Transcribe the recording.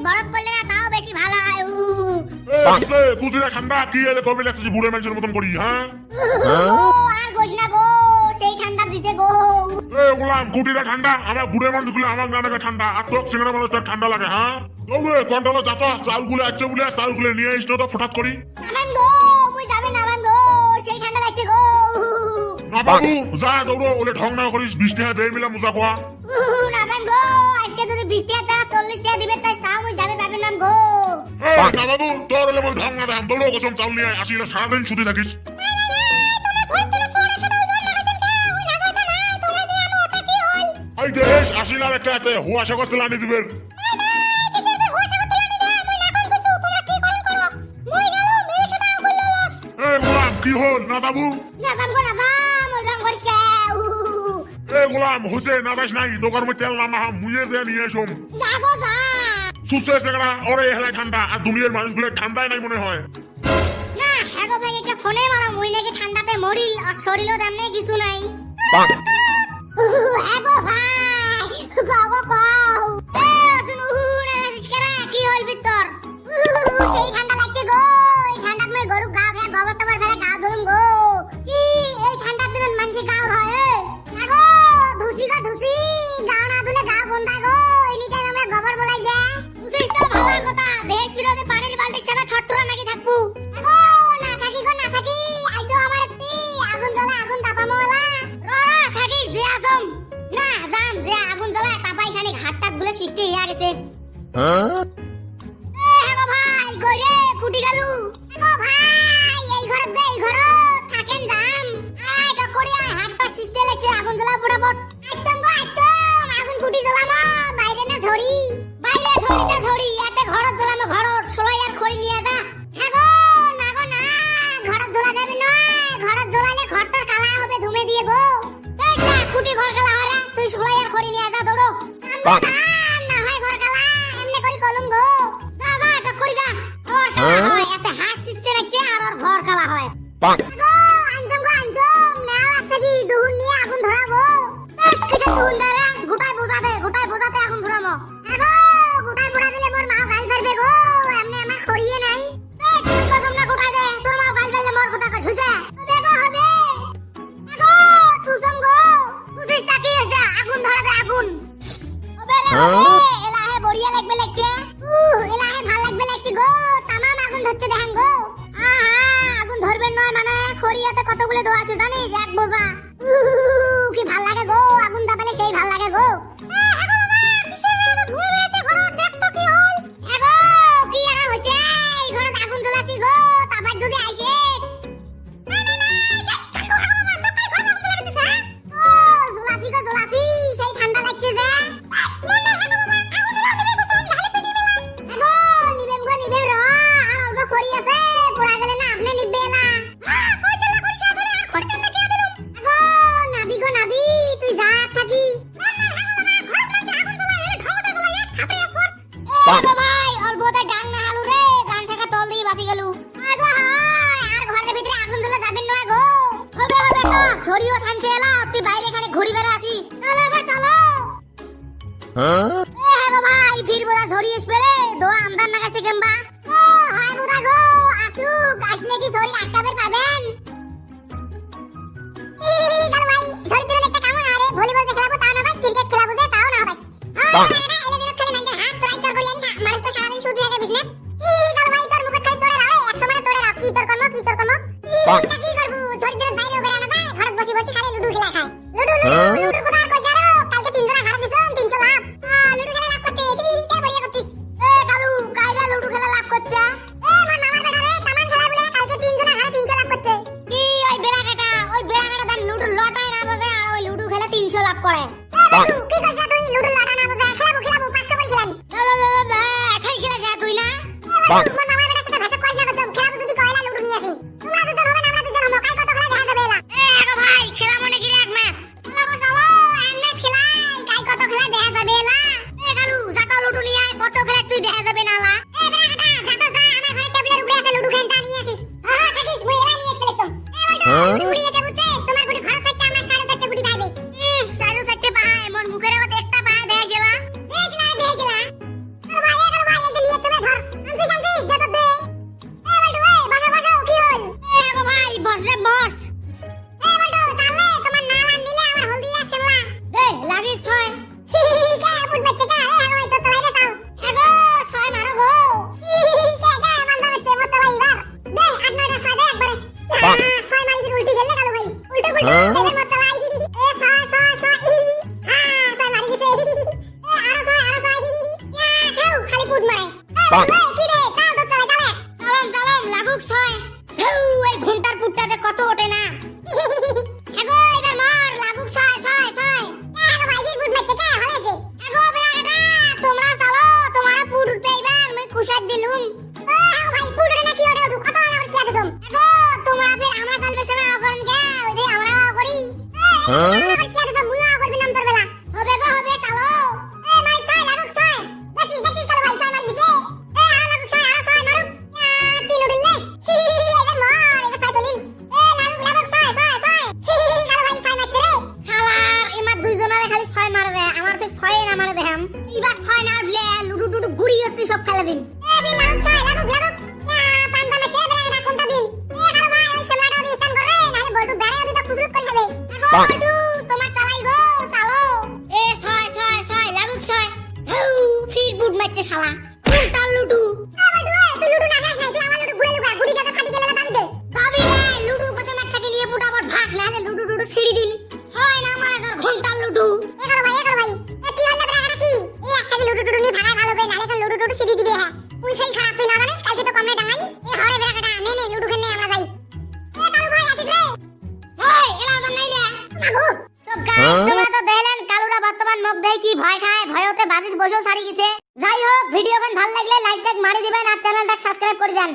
বরফ পড়লে না তাও বেশি ভালো হয়। কুটিরা ঠান্ডা কি এলে কবে লাগছে বুড়ো মানুষের মতন করি, হ্যাঁ? আর গোস না গো, সেই ঠান্ডা দিতে গো। গোলাম কুটিরা ঠান্ডা, আমার বুড়ো মানুষ গুলো আমার নামে ঠান্ডা, আর তোর সিঙ্গারা মানুষ তোর ঠান্ডা লাগে, হ্যাঁ? কন্ট্রোল যা তো চাউল গুলো আছে বলে চাউল গুলো নিয়ে এসে তো ফটাত করি। নামান গো, মুই যাবে নামান গো, সেই ঠান্ডা লাগছে গো। না বাবু যা দৌড়ো, ওলে ঢং না করিস, 20 টাকা দেয় মিলা মোজা খোয়া। নামান গো, আজকে যদি 20 টাকা 40 টাকা দিবে তাই তাও মুই যাবে পাবেন নাম গো। না বাবু তোর হলে মই ঢং না দেখাম, দৌড়ো কসম চাউল নিয়ে আসি, সারাদিন শুধু থাকিস। এই দেশ আসিলার একটা আছে হুয়াশা করতে লানি দিবেন। গোলাম কি হল না যাবো? গোলাম হুসে না যাস নাই, দোকান মধ্যে তেল নামা মুয়ে যে নিয়ে এসম। সুস্থ হয়েছে কেনা ওরে হেলায় ঠান্ডা, আর দুনিয়ার মানুষগুলো ঠান্ডায় নাই মনে হয়। না হ্যাঁ গো ভাই, একটা ফোনে মারা মুই নাকি ঠান্ডাতে মরিল, আর শরীরও দাম নেই কিছু নাই। হ্যাঁ গো ভাই, গো কও কি হল ভিতর? সেই ঠান্ডা লাগছে গো, এই ঠান্ডা মই গরু গা ভে গোবর টবর ফেলে গা ধরুম গো। কি এই ঠান্ডার দিনে মানুষে গা হয়? হ্যাঁ গো ধুসি গো ধুসি, গা না ধুলে গা গন্ধা গো, এনি টাইম আমরা গোবর বলাই যে। বুঝিস তো ভালো কথা, দেশ বিরোধী পানির বালতির সাথে ঠট্টরা নাকি থাকবো? গো না থাকি গো না থাকি, আইসো আমার একটি আগুন জ্বলা আগুন তাপামলা। রা থাকি যে আসম না জাম যে আগুন জ্বলা তাপাই খানি হাতটা গুলো সৃষ্টি হইয়া গেছে। হ্যাঁ ভাই গরে কুটি গেলু। ভাই এই ঘরে দে, এই ঘরে থাকেন জাম। আয় কা করি আয়, হাত পা সৃষ্টি লাগছে আগুন জ্বলা ফটাফট। আইছম গো আইছম, আগুন কুটি জ্বলাম বাইরে না ঝরি, বাইরে ঝরিতে ঝরি, এতে ঘরত জ্বলাম, ঘরত সলাই আর খড়ি নিয়ে যা। হ্যাঁ গো না গো না, ঘরত জ্বলা যাবে না, ঘরত জ্বলালে ঘরটার কালা হবে ধুমে দিয়ে গো। দেখ না কুটি ঘর কালা হরে, তুই সলাই আর খড়ি নিয়ে যা দৌড়ো। না হয় ঘর কালা এমনি করি কলম গো, যা যা এটা করি যা। ঘর কালা হয় এতে হাঁস সৃষ্টি লাগছে আর ওর ঘর কালা হয়। গো আনজম গো আনজম, না থাকি দুহুন নিয়ে আগুন ধরাবো। দেখ কিসে দুহুন ধরে, গোটাই বোঝাতে আগুন ধরামো। গো গোটাই বোঝা দিলে মোর মা গাল পারবে গো, এমনি আমার খড়িয়ে নাই। দেখ তুই কসম না গোটাই দে, তোর মা গাল পারলে মোর কথা কই ঝুসে হবে গো হবে। গো তুসম গো তুই তাকি আছে আগুন ধরাবে আগুন হবে রে হবে। এলাহে বড়িয়া লাগবে লাগছে, এলাহে ভাল লাগবে লাগছে গো, তামাম আগুন ধরতে দেখান গো। আগুন ধরবেন নয় মানে খড়িয়াতে কতগুলো দোয়া আছে জানিস, এক বোঝা। কি ভাল লাগে গো, আগুন দাবালে সেই ভাল লাগে গো। ভাই ফির বোধা ঝরি আসবে রে, দো আমদান না কাছে কেমবা। ও হয় বোধা গো, আসুক, আসলে কি শরীর আটকাবে পাবেন। ভাই ঝরি দিলে একটা কামন আরে ভলিবল খেলাবো তাও না, বাস ক্রিকেট খেলাবো যে তাও না, বাস এলে দিন খালি না হাত চড়াই চড় করি না, মানুষ তো সারাদিন শুধু একা বিজনেস। ভাই তোর মুখে খাই চড়ে রাও, 100 মানে তোরে রাও, কি তোর কর্ম কি করবো, ঝরি দিলে বাইরে বেরা না যায়, ঘরে বসে বসে খালি লুডু খেলা খায়। লুডু কথা আর কইছ না, কালকে 3 জনা হারা দিছম 300 লাভ। লুডু খেলা লাভ করতে এসে ইটা বলিয়া করতিস। কালু কাইরা লুডু খেলা লাভ করছে। আমার মামার বেটা রে তামান খেলা বলে কালকে 3 জনা হারা 300 লাভ করছে। কি ওই বেড়াকাটা দান লুডু লটাই না বসে আর ওই লুডু খেলা 300 লাভ করে। কি করছ তুই, লুডু লটা না বসে খেলাবো 500 করে খেলাম। সেই খেলা যা তুই না। আমার মামার বেটার সাথে ভাষা কইছ না, করছম খেলাবো যদি কয়লা লুডু নিয়ে আসিম। তোমরা দুজন হবে না আমরা দুজন হবো, কাই কত খেলা দেখা যাবে এলা। আগো ভাই খেলা মনে কি এক ম্যাচ। চলো এক ম্যাচ খেলাই, কাই কত খেলা দেখা যাবে এলা। কালু জাতা লুডু নিয়ে আয়, কত খেলা তুই দেখা যাবে না লা। বেড়াকাটা জাতা যা, আমার ঘরে টেবিলের উপরে আছে লুডু খেলটা নিয়ে আসিস। থাকিস মুই এলা নিয়ে ফেলেছম। লুডু নিয়ে যাবো তে, তোমার গুটি ঘরে থাকতে আমার 4.5 গুটি পাইবে। 4.5 পায়, মন মুখের মধ্যে একটা পায় দেখিলা। তোর ভাই এর দিন কি রে চাল তো চলে চলে চালাম চালাম লাগুক ছয় এই ঘন্টার পুটটাতে কত ওঠে না এগো এবার মার লাগুক ছয় ছয় ছয় এগো ভাই কি পুট মারতে কে হলেছে এগো বেড়া তোমরা চালো তোমার পুট উঠবে এবার আমি কুশাত দিলুম এগো ভাই পুট উঠে না কি ওঠে উঠু কত আমার কি আদম এগো তোমরা ফের আমরা চলবে শোনা করেন কে ওই যে আমরা করি আমার কি আদম মুয়া করবি নাম তোর বেলা হবে গো হবে চালো মাই ছয় লাগুক ছয় দেখি দেখি চলো ভাই ছয় মার দিছে লাগুক ছয় আর ছয় মারু তিন উঠলে এবার মার এবার ছয় তুলিন লাগুক ছয় ছয় ছয় চলো ভাই ছয় মারছে রে শালার এমার দুইজনারে খালি ছয় মারবে আমার ফের ছয় না মারে দেখাম এবার ছয় না উঠলে লুডু টুডু গুড়ি হচ্ছে সব ফেলে দিন লাগুক ছয় লাগুক লাগুক পান্তা মারছে বেলা কোনটা দিন কালো ভাই ওই সামলাটা দিয়ে স্টান করে নালে বলটু বেড়ে ওদিকে কুসুত করে খাবে বলটু তোমার চালাই গো চালো ছয় ছয় ছয় লাগুক ছয় ফির বুট মারছে শালা কোনটা লুডু তুই লুডু না খাস না তুই আমার লুডু ঘুরে লুকা গুড়ি কাটা ফাটি গেলে দাবি দে দাবি রে লুডু কত ম্যাচটাকে নিয়ে বুট আবার ভাগ নালে লুডু টুডু ছিড়ি দিন হয় না আমার আগর ঘন্টা লুডু এগারো ভাই কি হলো বেড়া কি এই একটা লুডু টুডু নিয়ে ভাগায় ভালো হবে নালে তো লুডু টুডু ছিড়ি দিবে হ্যাঁ তুই সেই খারাপ তুই না জানিস কালকে তো কমে ডাঙাই হরে বেড়া কাটা নে লুডু খেলনে আমরা যাই কালু ভাই আসিস রে এই এলা জান নাই রে মাগো তো গাইস তোমরা তো দেখলেন কালুরা বর্তমান মুখ দেই কি ভয় খায় ভয়তে বাজিস বসেও সারি গেছে যাই হোক ভিডিও গান ভালো লাগলে লাইক টাইক মারি দিবেন আর চ্যানেলটা সাবস্ক্রাইব করে দেন